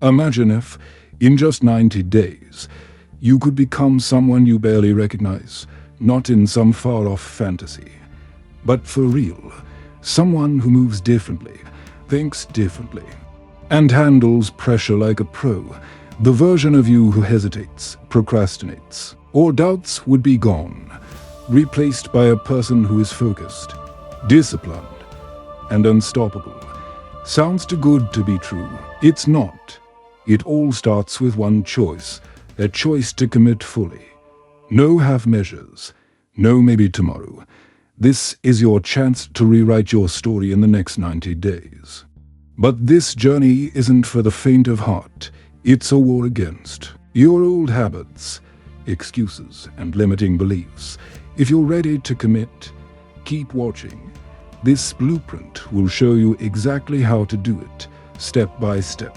Imagine if, in just 90 days, you could become someone you barely recognize, not in some far-off fantasy, but for real, someone who moves differently, thinks differently, and handles pressure like a pro. The version of you who hesitates, procrastinates, or doubts would be gone, replaced by a person who is focused, disciplined, and unstoppable. Sounds too good to be true. It's not. It all starts with one choice, a choice to commit fully. No half measures, no maybe tomorrow. This is your chance to rewrite your story in the next 90 days. But this journey isn't for the faint of heart. It's a war against your old habits, excuses, and limiting beliefs. If you're ready to commit, keep watching. This blueprint will show you exactly how to do it, step by step,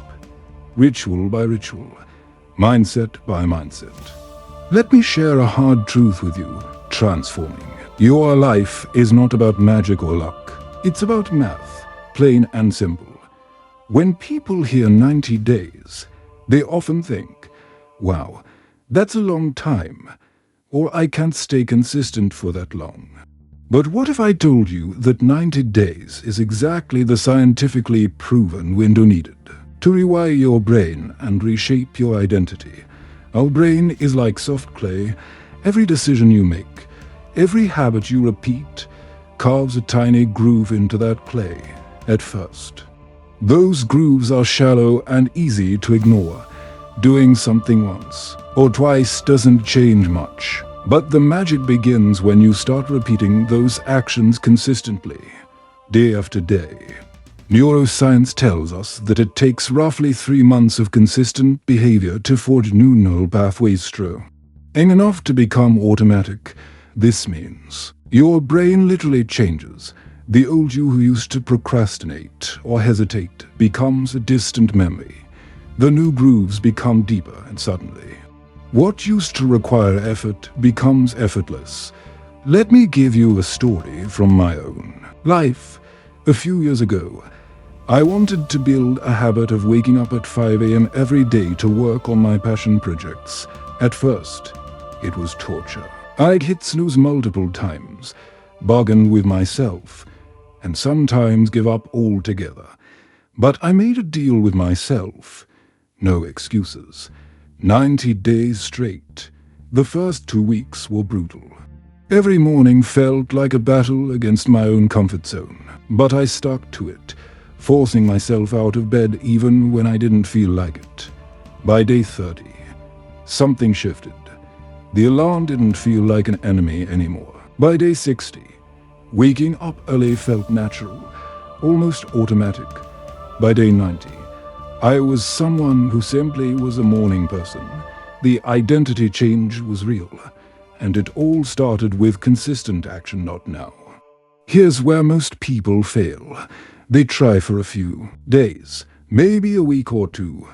ritual by ritual, mindset by mindset. Let me share a hard truth with you, transforming. Your life is not about magic or luck. It's about math, plain and simple. When people hear 90 days, they often think, wow, that's a long time, or I can't stay consistent for that long. But what if I told you that 90 days is exactly the scientifically proven window needed to rewire your brain and reshape your identity? Our brain is like soft clay. Every decision you make, every habit you repeat, carves a tiny groove into that clay at first. Those grooves are shallow and easy to ignore. Doing something once or twice doesn't change much. But the magic begins when you start repeating those actions consistently, day after day. Neuroscience tells us that it takes roughly 3 months of consistent behavior to forge new neural pathways through. And enough to become automatic. This means your brain literally changes. The old you who used to procrastinate or hesitate becomes a distant memory. The new grooves become deeper, and suddenly, what used to require effort becomes effortless. Let me give you a story from my own life. A few years ago, I wanted to build a habit of waking up at 5 a.m. every day to work on my passion projects. At first, it was torture. I'd hit snooze multiple times, bargain with myself, and sometimes give up altogether. But I made a deal with myself. No excuses. 90 days straight. The first 2 weeks were brutal. Every morning felt like a battle against my own comfort zone. But I stuck to it, forcing myself out of bed even when I didn't feel like it. By day 30, something shifted. The alarm didn't feel like an enemy anymore. By day 60, waking up early felt natural, almost automatic. By day 90, I was someone who simply was a morning person. The identity change was real, and it all started with consistent action, not now. Here's where most people fail. They try for a few days, maybe a week or two,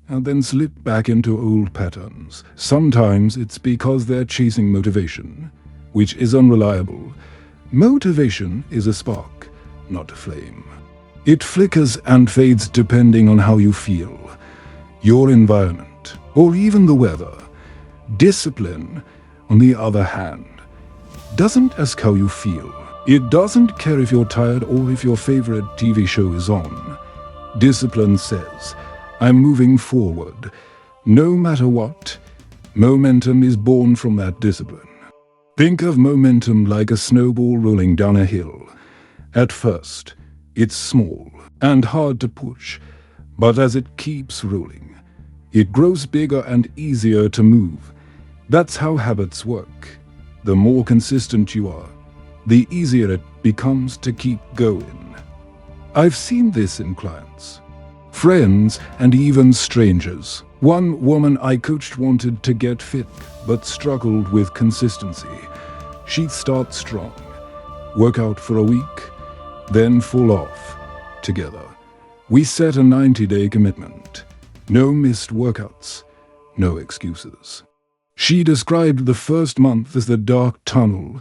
and then slip back into old patterns. Sometimes it's because they're chasing motivation, which is unreliable. Motivation is a spark, not a flame. It flickers and fades depending on how you feel, your environment, or even the weather. Discipline, on the other hand, doesn't ask how you feel. It doesn't care if you're tired or if your favorite TV show is on. Discipline says, I'm moving forward. No matter what, momentum is born from that discipline. Think of momentum like a snowball rolling down a hill. At first, it's small and hard to push, but as it keeps rolling, it grows bigger and easier to move. That's how habits work. The more consistent you are, the easier it becomes to keep going. I've seen this in clients, friends, and even strangers. One woman I coached wanted to get fit, but struggled with consistency. She'd start strong, work out for a week, then fall off. Together, we set a 90-day commitment. No missed workouts, no excuses. She described the first month as the dark tunnel,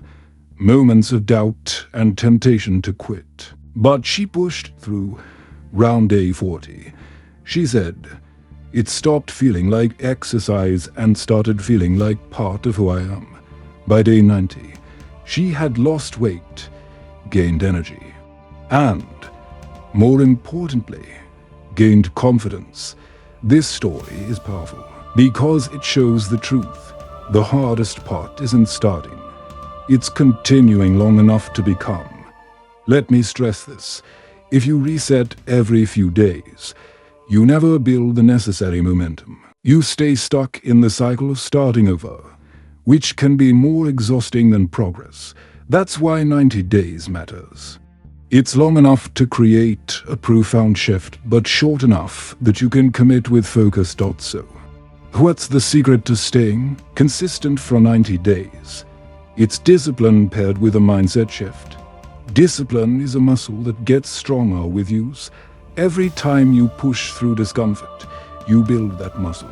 moments of doubt and temptation to quit. But she pushed through. Round day 40, she said, It stopped feeling like exercise and started feeling like part of who I am. By day 90, she had lost weight, gained energy, and, more importantly, gained confidence. This story is powerful because it shows the truth. The hardest part isn't starting. It's continuing long enough to become. Let me stress this. If you reset every few days, you never build the necessary momentum. You stay stuck in the cycle of starting over, which can be more exhausting than progress. That's why 90 days matters. It's long enough to create a profound shift, but short enough that you can commit with focus. So, what's the secret to staying consistent for 90 days? It's discipline paired with a mindset shift. Discipline is a muscle that gets stronger with use. Every time you push through discomfort, you build that muscle.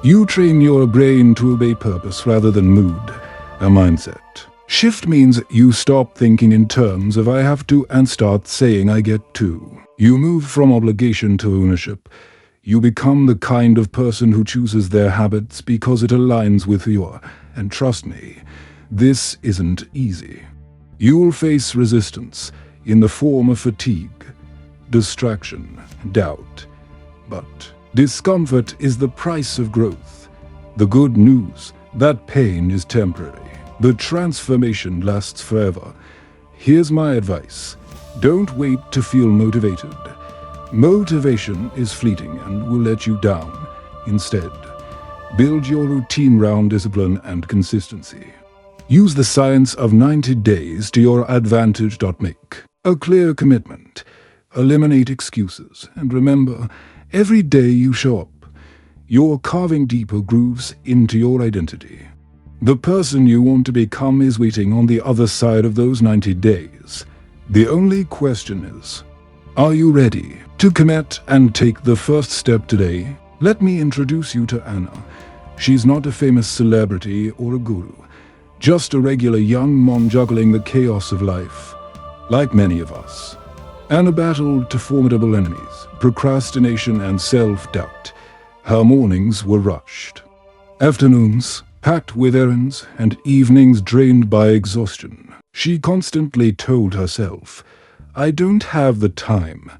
You train your brain to obey purpose rather than mood, a mindset. Shift means you stop thinking in terms of I have to and start saying I get to. You move from obligation to ownership. You become the kind of person who chooses their habits because it aligns with who you are. And trust me, this isn't easy. You'll face resistance in the form of fatigue, distraction, doubt. But discomfort is the price of growth. The good news, that pain is temporary. The transformation lasts forever. Here's my advice. Don't wait to feel motivated. Motivation is fleeting and will let you down. Instead, build your routine around discipline and consistency. Use the science of 90 days to your advantage. Make a clear commitment. Eliminate excuses. And remember, every day you show up, you're carving deeper grooves into your identity. The person you want to become is waiting on the other side of those 90 days. The only question is, are you ready to commit and take the first step today? Let me introduce you to Anna. She's not a famous celebrity or a guru, just a regular young mom juggling the chaos of life. Like many of us, Anna battled two formidable enemies, procrastination and self-doubt. Her mornings were rushed. Afternoons packed with errands, and evenings drained by exhaustion. She constantly told herself, I don't have the time,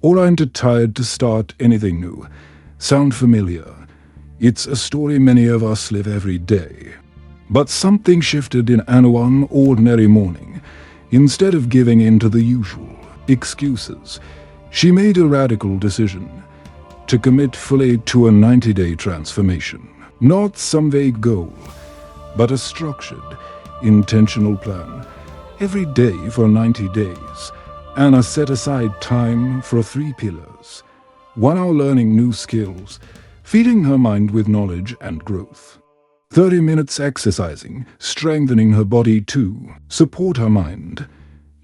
or I'm too tired to start anything new. Sound familiar? It's a story many of us live every day. But something shifted in Anna one ordinary morning. Instead of giving in to the usual excuses, she made a radical decision to commit fully to a 90-day transformation. Not some vague goal, but a structured, intentional plan. Every day for 90 days, Anna set aside time for 3 pillars. 1 hour learning new skills, feeding her mind with knowledge and growth. 30 minutes exercising, strengthening her body to support her mind.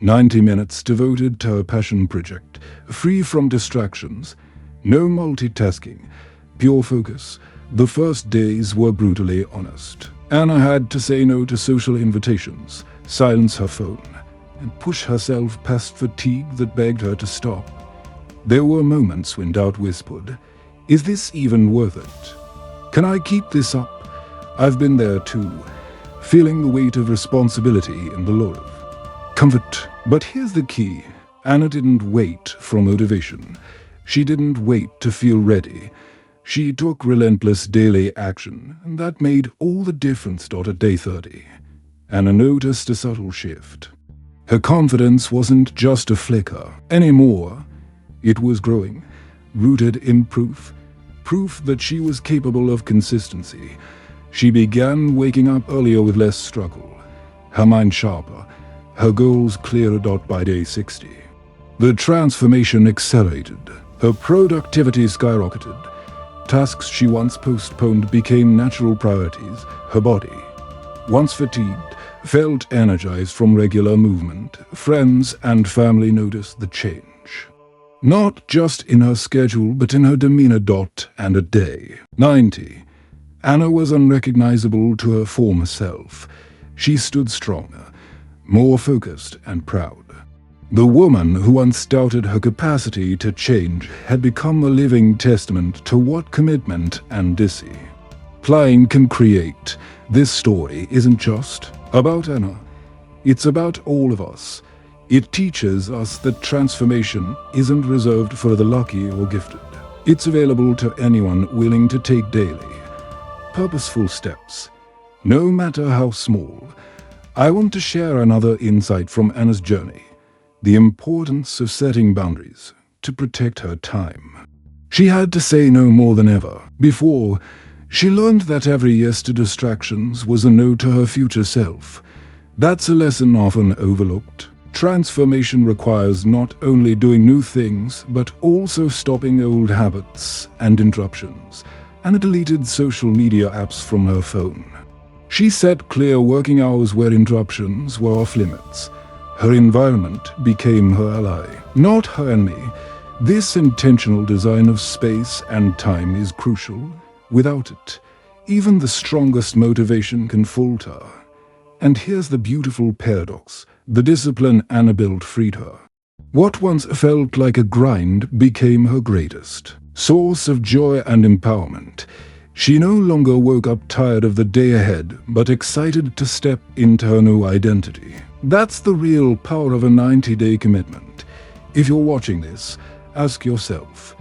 90 minutes devoted to her passion project, free from distractions. No multitasking, pure focus. The first days were brutally honest. Anna had to say no to social invitations, silence her phone, and push herself past fatigue that begged her to stop. There were moments when doubt whispered, is this even worth it? Can I keep this up? I've been there too, feeling the weight of responsibility and the lure of comfort. But here's the key. Anna didn't wait for motivation. She didn't wait to feel ready. She took relentless daily action, and that made all the difference. At day 30, Anna noticed a subtle shift. Her confidence wasn't just a flicker anymore. It was growing, rooted in proof that she was capable of consistency. She began waking up earlier with less struggle, her mind sharper, her goals clearer. By day 60, the transformation accelerated. Her productivity skyrocketed. Tasks she once postponed became natural priorities. Her body, once fatigued, felt energized from regular movement. Friends and family noticed the change. Not just in her schedule, but in her demeanor. And a day 90, Anna was unrecognizable to her former self. She stood stronger, more focused and proud. The woman who once doubted her capacity to change had become a living testament to what commitment and discipline can create. This story isn't just about Anna. It's about all of us. It teaches us that transformation isn't reserved for the lucky or gifted. It's available to anyone willing to take daily, purposeful steps, no matter how small. I want to share another insight from Anna's journey: the importance of setting boundaries to protect her time. She had to say no more than ever before. She learned that every yes to distractions was a no to her future self. That's a lesson often overlooked. Transformation requires not only doing new things, but also stopping old habits and interruptions. Anna deleted social media apps from her phone. She set clear working hours where interruptions were off limits. Her environment became her ally, not her enemy. This intentional design of space and time is crucial. Without it, even the strongest motivation can falter. And here's the beautiful paradox: the discipline Anna built freed her. What once felt like a grind became her greatest source of joy and empowerment. She no longer woke up tired of the day ahead, but excited to step into her new identity. That's the real power of a 90-day commitment. If you're watching this, ask yourself,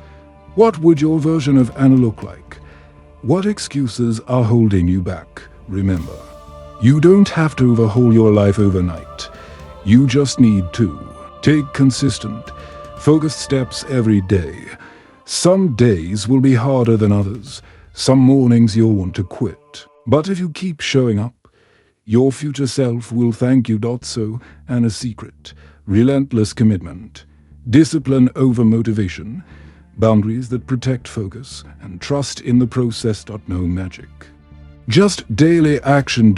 what would your version of Anna look like? What excuses are holding you back? Remember, you don't have to overhaul your life overnight. You just need to take consistent, focused steps every day. Some days will be harder than others. Some mornings you'll want to quit. But if you keep showing up, your future self will thank you. So, and a secret: relentless commitment, discipline over motivation, boundaries that protect focus, and trust in the process. No magic, just daily action.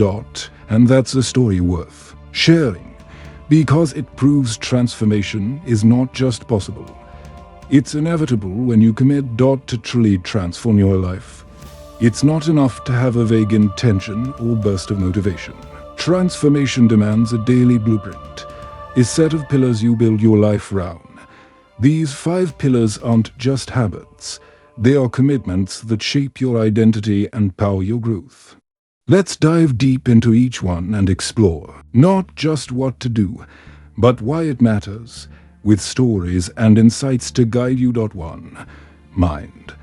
And that's a story worth sharing, because it proves transformation is not just possible, it's inevitable when you commit. To truly transform your life, it's not enough to have a vague intention or burst of motivation. Transformation demands a daily blueprint, a set of pillars you build your life around. These 5 pillars aren't just habits, they are commitments that shape your identity and power your growth. Let's dive deep into each one and explore not just what to do, but why it matters, with stories and insights to guide you. 1. Mind.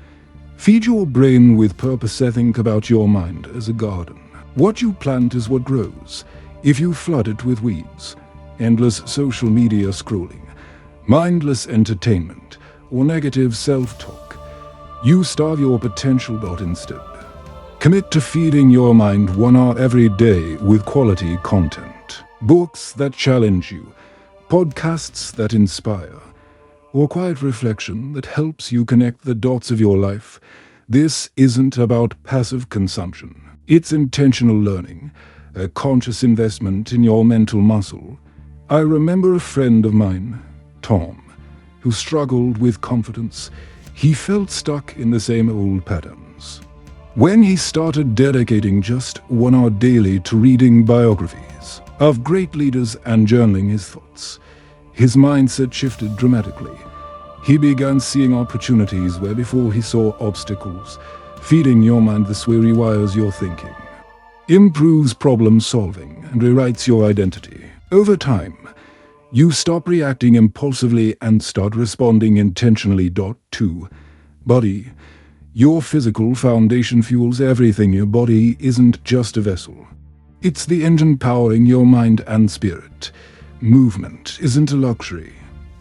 Feed your brain with purpose. Think about your mind as a garden. What you plant is what grows. If you flood it with weeds, endless social media scrolling, mindless entertainment, or negative self-talk, you starve your potential. Instead, commit to feeding your mind 1 hour every day with quality content. Books that challenge you, podcasts that inspire, or quiet reflection that helps you connect the dots of your life. This isn't about passive consumption. It's intentional learning, a conscious investment in your mental muscle. I remember a friend of mine, Tom, who struggled with confidence. He felt stuck in the same old patterns. When he started dedicating just 1 hour daily to reading biographies of great leaders and journaling his thoughts, his mindset shifted dramatically. He began seeing opportunities where before he saw obstacles. Feeding your mind this way rewires your thinking, improves problem solving, and rewrites your identity. Over time, you stop reacting impulsively and start responding intentionally. 2. Body. Your physical foundation fuels everything. Your body isn't just a vessel. It's the engine powering your mind and spirit. Movement isn't a luxury.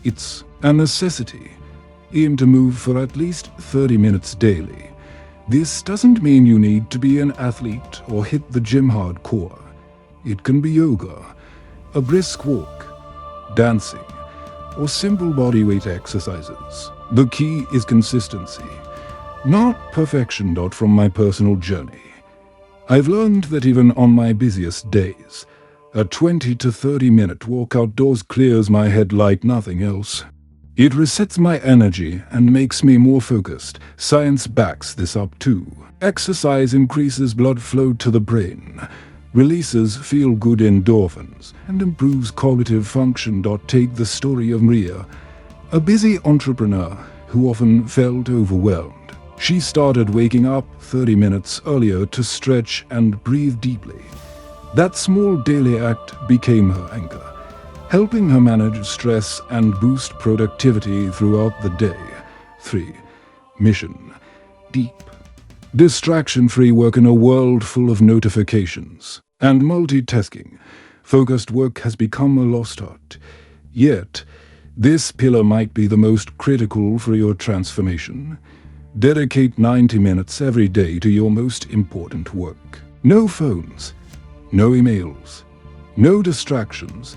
It's a necessity. Aim to move for at least 30 minutes daily. This doesn't mean you need to be an athlete or hit the gym hardcore. It can be yoga, a brisk walk, dancing, or simple bodyweight exercises. The key is consistency, not perfection. From my personal journey, I've learned that even on my busiest days, a 20 to 30 minute walk outdoors clears my head like nothing else. It resets my energy and makes me more focused. Science backs this up too. Exercise increases blood flow to the brain, releases feel-good endorphins, and improves cognitive function. Take the story of Maria, a busy entrepreneur who often felt overwhelmed. She started waking up 30 minutes earlier to stretch and breathe deeply. That small daily act became her anchor, helping her manage stress and boost productivity throughout the day. 3. Mission: deep, distraction-free work. In a world full of notifications and multitasking, focused work has become a lost art. Yet, this pillar might be the most critical for your transformation. Dedicate 90 minutes every day to your most important work. No phones, no emails, no distractions,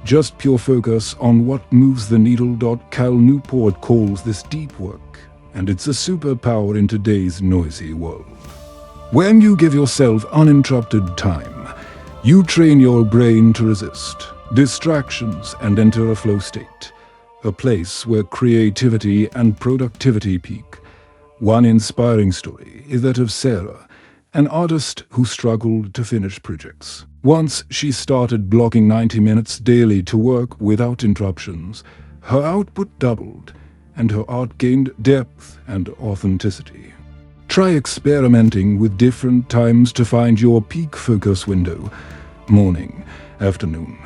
just pure focus on what moves the needle. Cal Newport calls this deep work, and it's a superpower in today's noisy world. When you give yourself uninterrupted time, you train your brain to resist distractions and enter a flow state, a place where creativity and productivity peak. One inspiring story is that of Sarah, an artist who struggled to finish projects. Once she started blocking 90 minutes daily to work without interruptions, her output doubled, and her art gained depth and authenticity. Try experimenting with different times to find your peak focus window: morning, afternoon,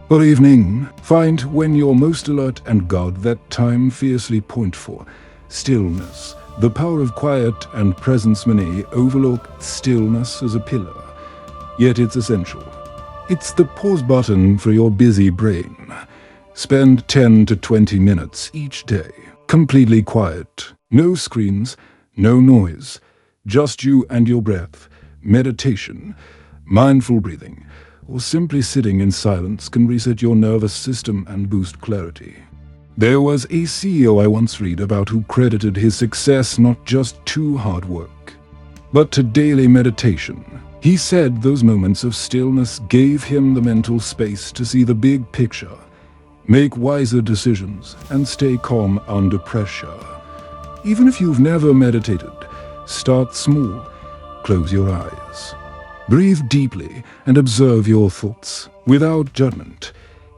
or evening. Find when you're most alert and guard that time fiercely. Point 4. Stillness: the power of quiet and presence. Many overlook stillness as a pillar, yet it's essential. It's the pause button for your busy brain. Spend 10 to 20 minutes each day, completely quiet. No screens, no noise, just you and your breath. Meditation, mindful breathing, or simply sitting in silence can reset your nervous system and boost clarity. There was a CEO I once read about who credited his success not just to hard work, but to daily meditation. He said those moments of stillness gave him the mental space to see the big picture, make wiser decisions, and stay calm under pressure. Even if you've never meditated, start small. Close your eyes. Breathe deeply and observe your thoughts without judgment.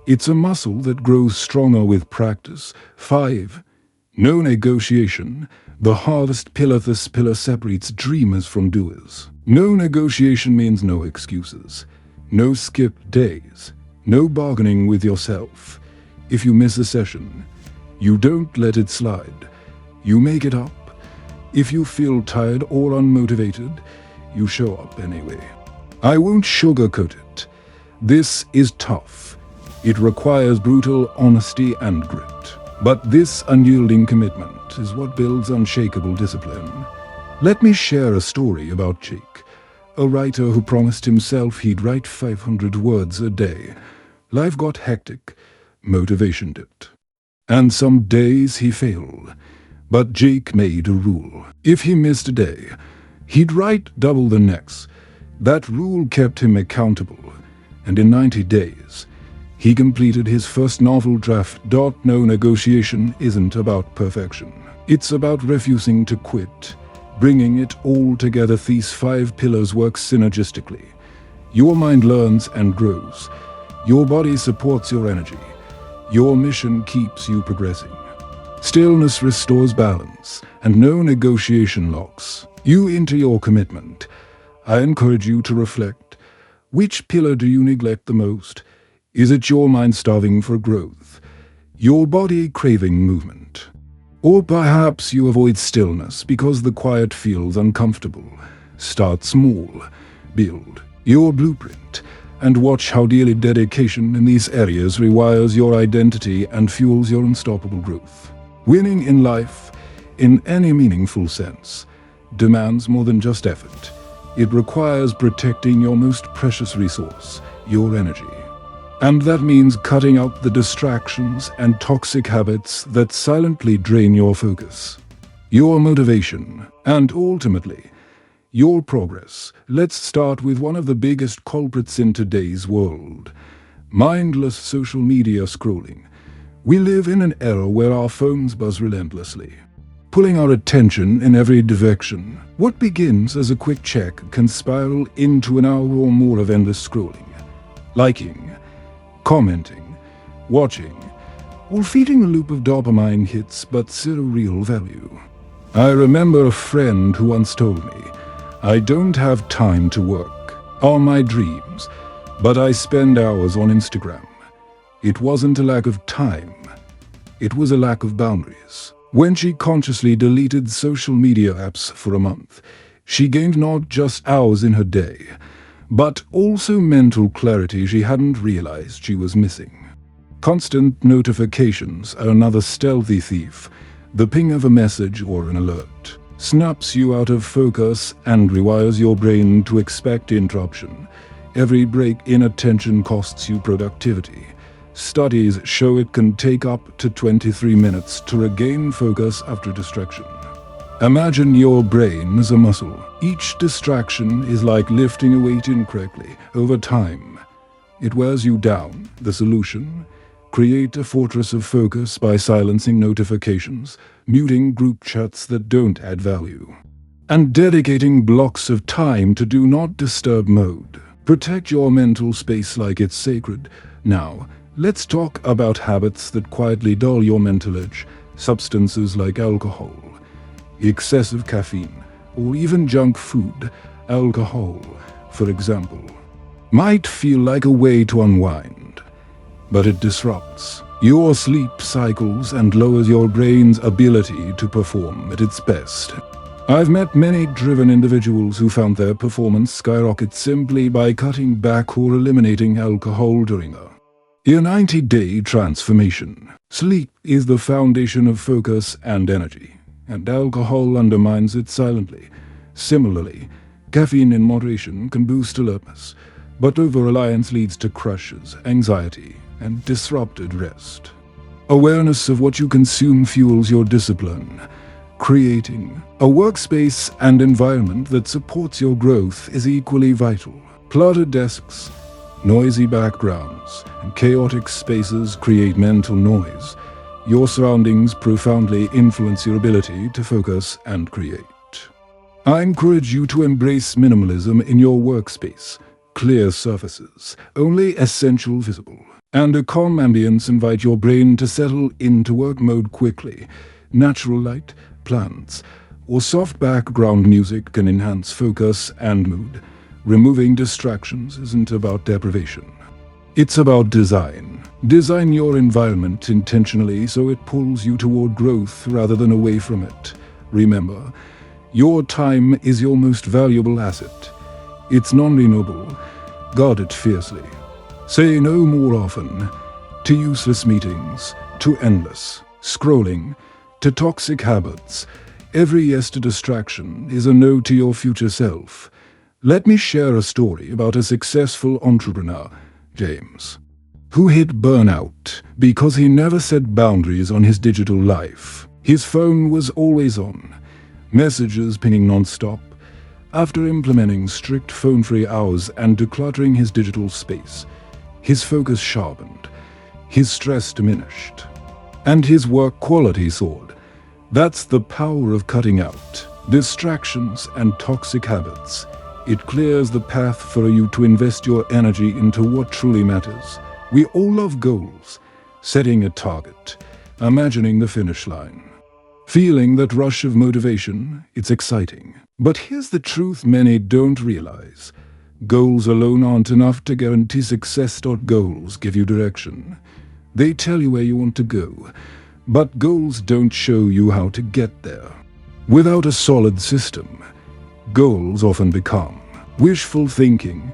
It's a muscle that grows stronger with practice. 5. No negotiation: the hardest pillar. This pillar separates dreamers from doers. No negotiation means no excuses, no skipped days, no bargaining with yourself. If you miss a session, you don't let it slide. You make it up. If you feel tired or unmotivated, you show up anyway. I won't sugarcoat it. This is tough. It requires brutal honesty and grit. But this unyielding commitment is what builds unshakable discipline. Let me share a story about Jake, a writer who promised himself he'd write 500 words a day. Life got hectic, motivation dipped, and some days he failed. But Jake made a rule: if he missed a day, he'd write double the next. That rule kept him accountable, and in 90 days, he completed his first novel draft. No negotiation isn't about perfection. It's about refusing to quit, bringing it all together. These 5 pillars work synergistically. Your mind learns and grows. Your body supports your energy. Your mission keeps you progressing. Stillness restores balance, and no negotiation locks you into your commitment. I encourage you to reflect. Which pillar do you neglect the most? Is it your mind starving for growth? Your body craving movement? Or perhaps you avoid stillness because the quiet feels uncomfortable. Start small. Build your blueprint, and watch how daily dedication in these areas rewires your identity and fuels your unstoppable growth. Winning in life, in any meaningful sense, demands more than just effort. It requires protecting your most precious resource, your energy. And that means cutting out the distractions and toxic habits that silently drain your focus, your motivation, and ultimately, your progress. Let's start with one of the biggest culprits in today's world: mindless social media scrolling. We live in an era where our phones buzz relentlessly. pulling our attention in every direction. What begins as a quick check can spiral into an hour or more of endless scrolling, liking, commenting, watching, or feeding a loop of dopamine hits but zero real value. I remember a friend who once told me, "I don't have time to work on my dreams, but I spend hours on Instagram." It wasn't a lack of time, it was a lack of boundaries. When she consciously deleted social media apps for a month, she gained not just hours in her day, but also mental clarity she hadn't realized she was missing. Constant notifications are another stealthy thief. The ping of a message or an alert snaps you out of focus and rewires your brain to expect interruption. Every break in attention costs you productivity. Studies show it can take up to 23 minutes to regain focus after distraction. Imagine your brain as a muscle. Each distraction is like lifting a weight incorrectly. Over time, it wears you down. The solution? Create a fortress of focus by silencing notifications, muting group chats that don't add value, and dedicating blocks of time to do not disturb mode. Protect your mental space like it's sacred. Now, let's talk about habits that quietly dull your mental edge. Substances like alcohol, excessive caffeine, or even junk food. Alcohol, for example, might feel like a way to unwind, but it disrupts your sleep cycles and lowers your brain's ability to perform at its best. I've met many driven individuals who found their performance skyrocket simply by cutting back or eliminating alcohol during a 90-day transformation. Sleep is the foundation of focus and energy, and alcohol undermines it silently. Similarly, caffeine in moderation can boost alertness, but over-reliance leads to crashes, anxiety, and disrupted rest. Awareness of what you consume fuels your discipline. Creating a workspace and environment that supports your growth is equally vital. Cluttered desks, noisy backgrounds, and chaotic spaces create mental noise. Your surroundings profoundly influence your ability to focus and create. I encourage you to embrace minimalism in your workspace. Clear surfaces, only essential visible, and a calm ambience invite your brain to settle into work mode quickly. Natural light, plants, or soft background music can enhance focus and mood. Removing distractions isn't about deprivation. It's about design. Design your environment intentionally so it pulls you toward growth rather than away from it. Remember, your time is your most valuable asset. It's non-renewable. Guard it fiercely. Say no more often to useless meetings, to endless scrolling, to toxic habits. Every yes to distraction is a no to your future self. Let me share a story about a successful entrepreneur, James, who hit burnout because he never set boundaries on his digital life. His phone was always on, messages pinging non-stop. After implementing strict phone-free hours and decluttering his digital space, his focus sharpened, his stress diminished, and his work quality soared. That's the power of cutting out distractions and toxic habits. It clears the path for you to invest your energy into what truly matters. We all love goals, setting a target, imagining the finish line, feeling that rush of motivation. It's exciting. But here's the truth many don't realize. Goals alone aren't enough to guarantee success. Goals give you direction. They tell you where you want to go, but goals don't show you how to get there. Without a solid system, goals often become wishful thinking,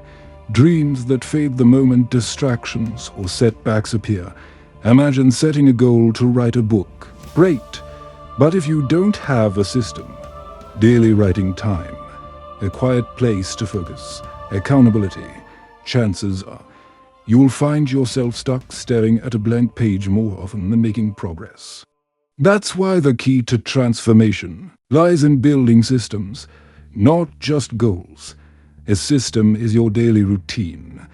dreams that fade the moment distractions or setbacks appear. Imagine setting a goal to write a book. Great, but if you don't have a system, daily writing time, a quiet place to focus, accountability, chances are you'll find yourself stuck staring at a blank page more often than making progress. That's why the key to transformation lies in building systems, not just goals. A system is your daily routine,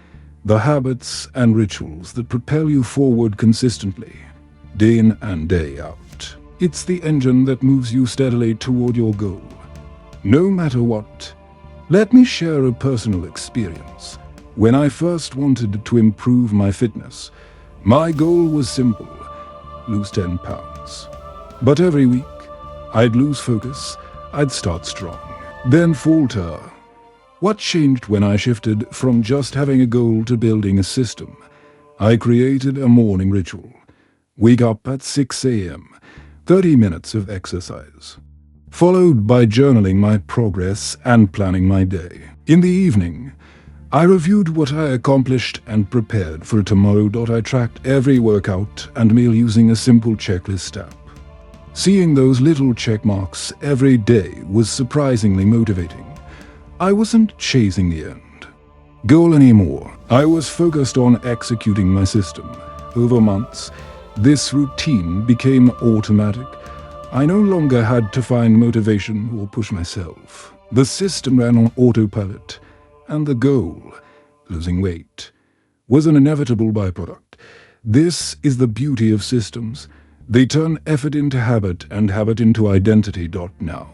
the habits and rituals that propel you forward consistently, day in and day out. It's the engine that moves you steadily toward your goal, no matter what. Let me share a personal experience. When I first wanted to improve my fitness, my goal was simple: lose 10 pounds. But every week, I'd lose focus, I'd start strong, then falter. What changed when I shifted from just having a goal to building a system? I created a morning ritual. Wake up at 6 a.m., 30 minutes of exercise, followed by journaling my progress and planning my day. In the evening, I reviewed what I accomplished and prepared for tomorrow. I tracked every workout and meal using a simple checklist app. Seeing those little check marks every day was surprisingly motivating. I wasn't chasing the end goal anymore. I was focused on executing my system. Over months, this routine became automatic. I no longer had to find motivation or push myself. The system ran on autopilot, and the goal, losing weight, was an inevitable byproduct. This is the beauty of systems. They turn effort into habit and habit into identity. Now,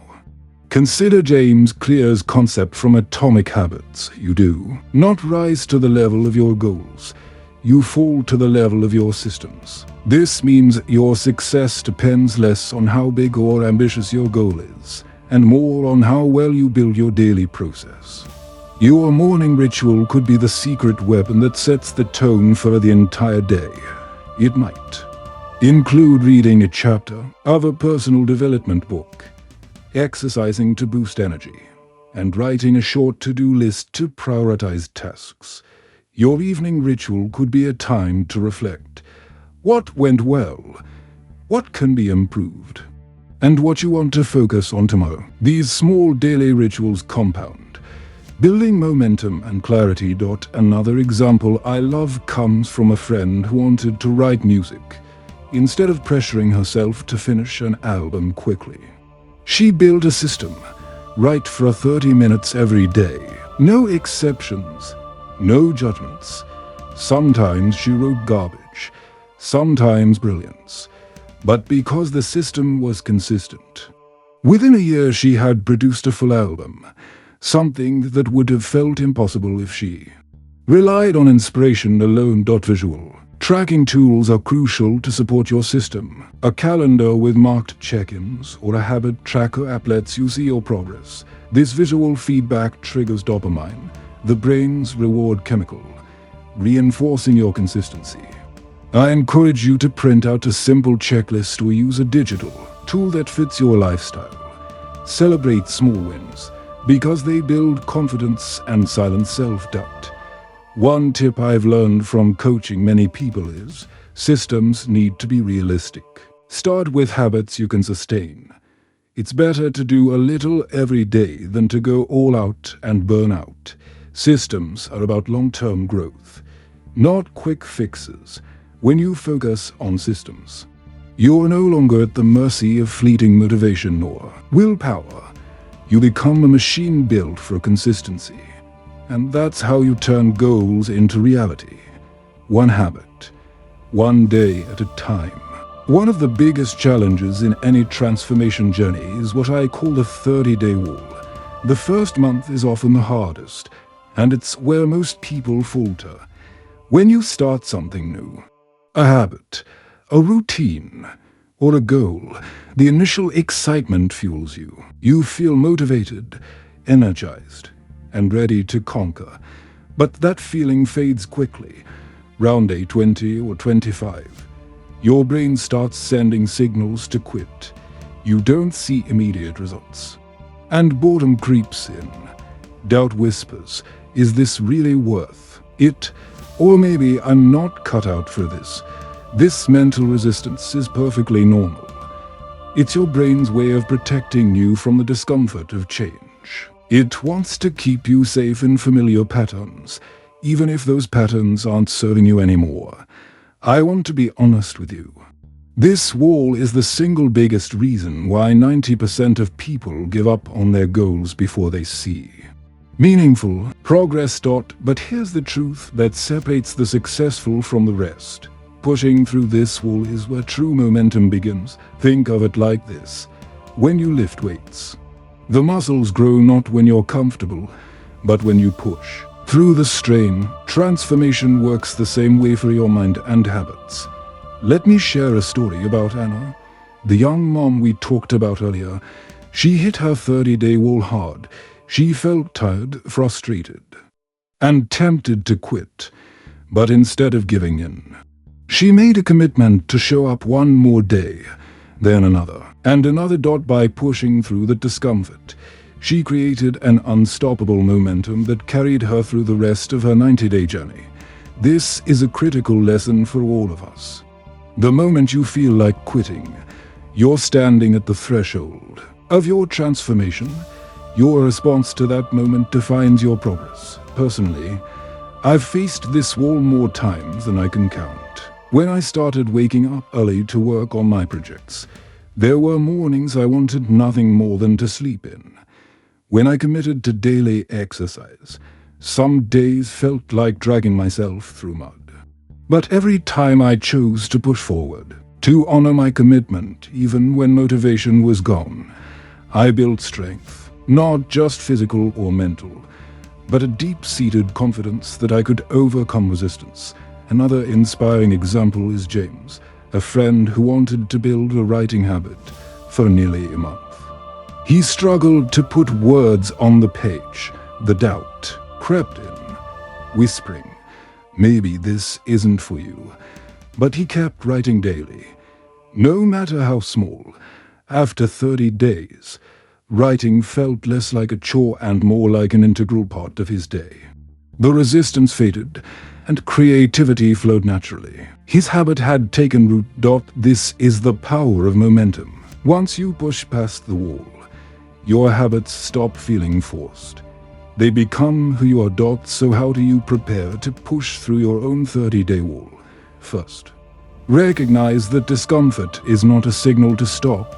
consider James Clear's concept from Atomic Habits. You do not rise to the level of your goals. You fall to the level of your systems. This means your success depends less on how big or ambitious your goal is, and more on how well you build your daily process. Your morning ritual could be the secret weapon that sets the tone for the entire day. It might include reading a chapter of a personal development book, exercising to boost energy, and writing a short to-do list to prioritize tasks. Your evening ritual could be a time to reflect. What went well? What can be improved? And what you want to focus on tomorrow. These small daily rituals compound, building momentum and clarity. Another example I love comes from a friend who wanted to write music. Instead of pressuring herself to finish an album quickly, she built a system. Write for 30 minutes every day. No exceptions, no judgments. Sometimes she wrote garbage, sometimes brilliance. But because the system was consistent, within a year she had produced a full album, something that would have felt impossible if she relied on inspiration alone. Visual tracking tools are crucial to support your system. A calendar with marked check-ins or a habit tracker app lets you see your progress. This visual feedback triggers dopamine, the brain's reward chemical, reinforcing your consistency. I encourage you to print out a simple checklist or use a digital tool that fits your lifestyle. Celebrate small wins because they build confidence and silence self-doubt. One tip I've learned from coaching many people is systems need to be realistic. Start with habits you can sustain. It's better to do a little every day than to go all out and burn out. Systems are about long-term growth, not quick fixes. When you focus on systems, you're no longer at the mercy of fleeting motivation or willpower. You become a machine built for consistency. And that's how you turn goals into reality. One habit, one day at a time. One of the biggest challenges in any transformation journey is what I call the 30-day wall. The first month is often the hardest, and it's where most people falter. When you start something new, a habit, a routine, or a goal, the initial excitement fuels you. You feel motivated, energized, and ready to conquer. But that feeling fades quickly. Round day 20 or 25, your brain starts sending signals to quit. You don't see immediate results. And boredom creeps in. Doubt whispers, is this really worth it? Or maybe I'm not cut out for this. This mental resistance is perfectly normal. It's your brain's way of protecting you from the discomfort of change. It wants to keep you safe in familiar patterns, even if those patterns aren't serving you anymore. I want to be honest with you. This wall is the single biggest reason why 90% of people give up on their goals before they see meaningful progress. But here's the truth that separates the successful from the rest. Pushing through this wall is where true momentum begins. Think of it like this. When you lift weights, the muscles grow not when you're comfortable, but when you push. Through the strain, transformation works the same way for your mind and habits. Let me share a story about Anna, the young mom we talked about earlier. She hit her 30-day wall hard. She felt tired, frustrated, and tempted to quit. But instead of giving in, she made a commitment to show up one more day, then another, and another. By pushing through the discomfort, she created an unstoppable momentum that carried her through the rest of her 90-day journey. This is a critical lesson for all of us. The moment you feel like quitting, you're standing at the threshold of your transformation. Your response to that moment defines your progress. Personally, I've faced this wall more times than I can count. When I started waking up early to work on my projects, there were mornings I wanted nothing more than to sleep in. When I committed to daily exercise, some days felt like dragging myself through mud. But every time I chose to push forward, to honor my commitment, even when motivation was gone, I built strength, not just physical or mental, but a deep-seated confidence that I could overcome resistance. Another inspiring example is James, a friend who wanted to build a writing habit for nearly a month. He struggled to put words on the page. The doubt crept in, whispering, "Maybe this isn't for you." But he kept writing daily, no matter how small. After 30 days, writing felt less like a chore and more like an integral part of his day. The resistance faded, and creativity flowed naturally. His habit had taken root. This is the power of momentum. Once you push past the wall, your habits stop feeling forced. They become who you are. So how do you prepare to push through your own 30-day wall? First, recognize that discomfort is not a signal to stop.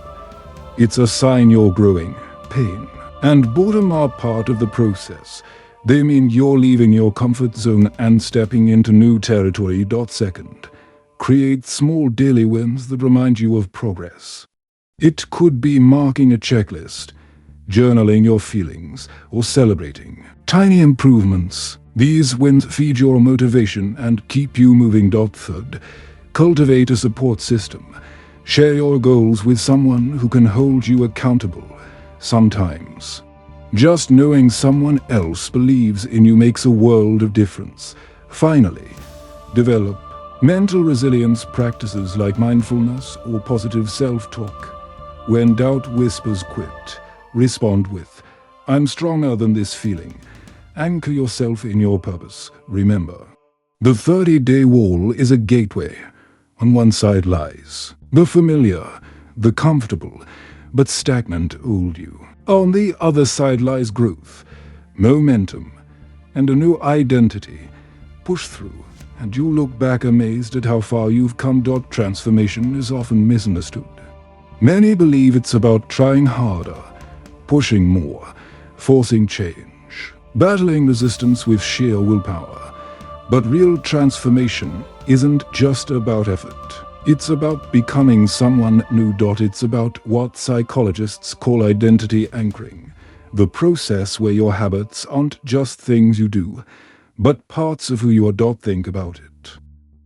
It's a sign you're growing. Pain and boredom are part of the process. They mean you're leaving your comfort zone and stepping into new territory. Second, create small daily wins that remind you of progress. It could be marking a checklist, journaling your feelings, or celebrating tiny improvements. These wins feed your motivation and keep you moving. Third, cultivate a support system. Share your goals with someone who can hold you accountable. Sometimes, just knowing someone else believes in you makes a world of difference. Finally, develop mental resilience practices like mindfulness or positive self-talk. When doubt whispers, quit. Respond with, "I'm stronger than this feeling." Anchor yourself in your purpose. Remember, the 30-day wall is a gateway. On one side lies the familiar, the comfortable, but stagnant old you. On the other side lies growth, momentum, and a new identity. Push through, and you'll look back amazed at how far you've come. Transformation is often misunderstood. Many believe it's about trying harder, pushing more, forcing change, battling resistance with sheer willpower. But real transformation isn't just about effort. It's about becoming someone new. It's about what psychologists call identity anchoring, the process where your habits aren't just things you do, but parts of who you are. Think about it.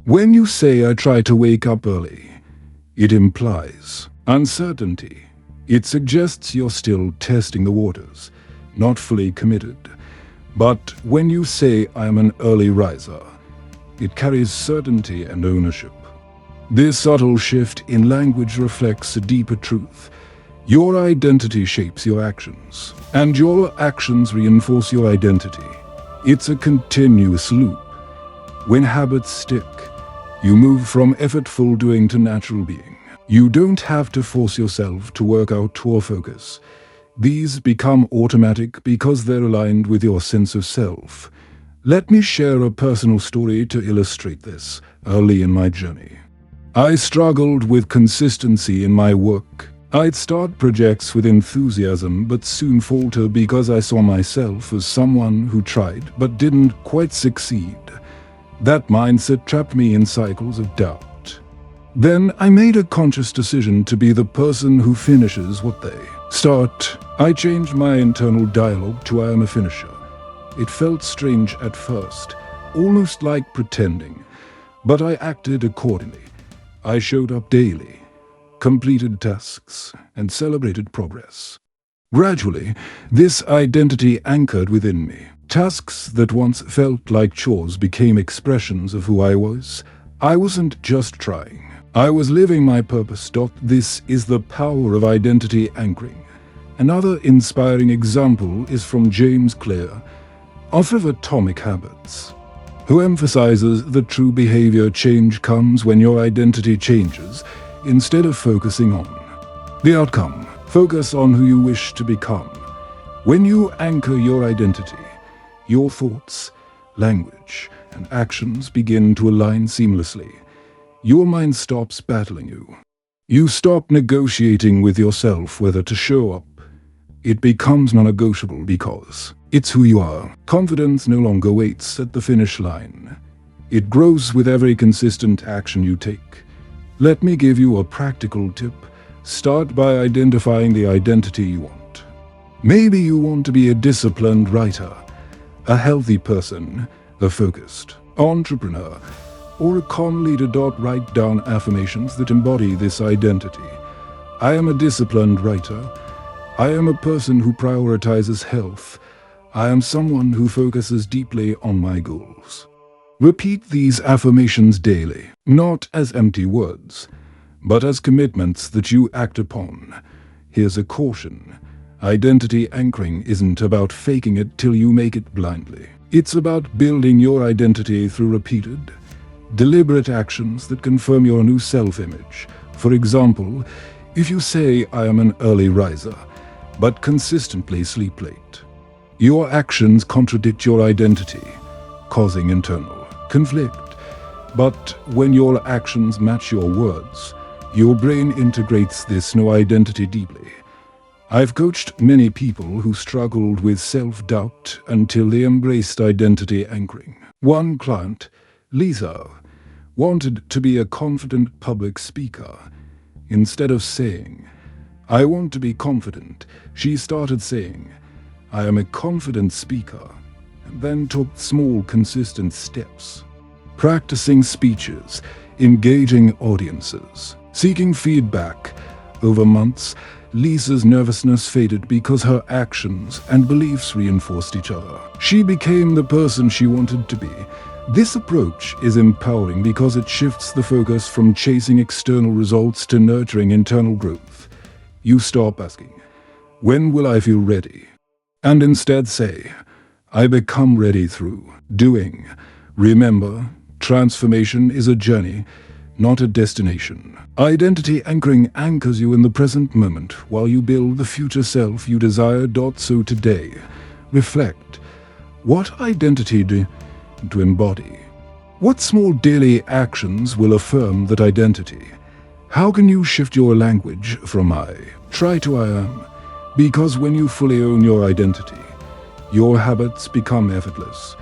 When you say, "I try to wake up early," it implies uncertainty. It suggests you're still testing the waters, not fully committed. But when you say, "I am an early riser," it carries certainty and ownership. This subtle shift in language reflects a deeper truth. Your identity shapes your actions, and your actions reinforce your identity. It's a continuous loop. When habits stick, you move from effortful doing to natural being. You don't have to force yourself to work out or focus. These become automatic because they're aligned with your sense of self. Let me share a personal story to illustrate this. Early in my journey, I struggled with consistency in my work. I'd start projects with enthusiasm but soon falter because I saw myself as someone who tried but didn't quite succeed. That mindset trapped me in cycles of doubt. Then I made a conscious decision to be the person who finishes what they start. I changed my internal dialogue to I am a finisher. It felt strange at first, almost like pretending, but I acted accordingly. I showed up daily, completed tasks, and celebrated progress. Gradually, this identity anchored within me. Tasks that once felt like chores became expressions of who I was. I wasn't just trying. I was living my purpose. This is the power of identity anchoring. Another inspiring example is from James Clear, author of Atomic Habits, who emphasizes that true behavior change comes when your identity changes instead of focusing on the outcome. Focus on who you wish to become. When you anchor your identity, your thoughts, language, and actions begin to align seamlessly. Your mind stops battling you. You stop negotiating with yourself whether to show up. It becomes non-negotiable because it's who you are. Confidence no longer waits at the finish line. It grows with every consistent action you take. Let me give you a practical tip. Start by identifying the identity you want. Maybe you want to be a disciplined writer, a healthy person, a focused entrepreneur, or a calm leader. Write down affirmations that embody this identity. I am a disciplined writer. I am a person who prioritizes health. I am someone who focuses deeply on my goals. Repeat these affirmations daily, not as empty words, but as commitments that you act upon. Here's a caution. Identity anchoring isn't about faking it till you make it blindly. It's about building your identity through repeated, deliberate actions that confirm your new self-image. For example, if you say, I am an early riser, but consistently sleep late, your actions contradict your identity, causing internal conflict. But when your actions match your words, your brain integrates this new identity deeply. I've coached many people who struggled with self-doubt until they embraced identity anchoring. One client, Lisa, wanted to be a confident public speaker. Instead of saying, I want to be confident, she started saying, I am a confident speaker, and then took small, consistent steps. Practicing speeches, engaging audiences, seeking feedback. Over months, Lisa's nervousness faded because her actions and beliefs reinforced each other. She became the person she wanted to be. This approach is empowering because it shifts the focus from chasing external results to nurturing internal growth. You stop asking, when will I feel ready? And instead say, I become ready through doing. Remember, transformation is a journey, not a destination. Identity anchoring anchors you in the present moment while you build the future self you desire. So today, reflect. What identity to embody? What small daily actions will affirm that identity? How can you shift your language from I, try to I am? Because when you fully own your identity, your habits become effortless,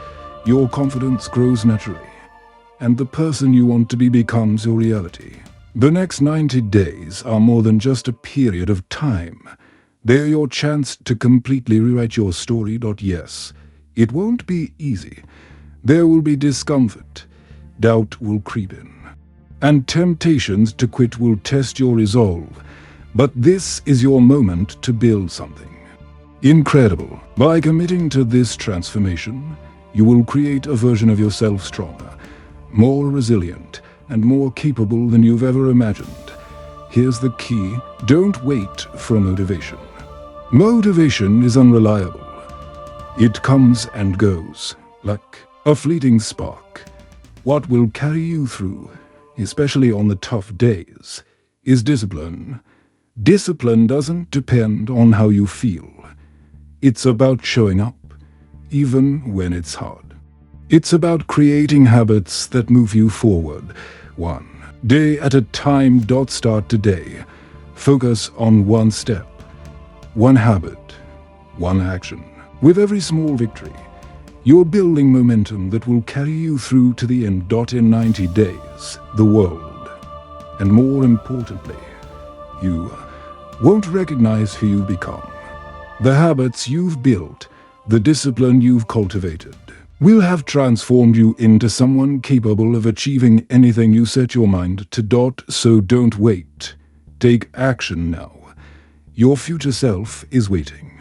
your confidence grows naturally, and the person you want to be becomes your reality. The next 90 days are more than just a period of time. They're your chance to completely rewrite your story. Yes, it won't be easy. There will be discomfort, doubt will creep in, and temptations to quit will test your resolve. But this is your moment to build something incredible. By committing to this transformation, you will create a version of yourself stronger, more resilient, and more capable than you've ever imagined. Here's the key: don't wait for motivation. Motivation is unreliable. It comes and goes, like a fleeting spark. What will carry you through, especially on the tough days, is discipline. Discipline doesn't depend on how you feel. It's about showing up, even when it's hard. It's about creating habits that move you forward, one day at a time. Start today. Focus on one step, one habit, one action. With every small victory, you're building momentum that will carry you through to the end. In 90 days, the world And more importantly, you won't recognize who you become. The habits you've built, the discipline you've cultivated, will have transformed you into someone capable of achieving anything you set your mind to. So don't wait. Take action now. Your future self is waiting.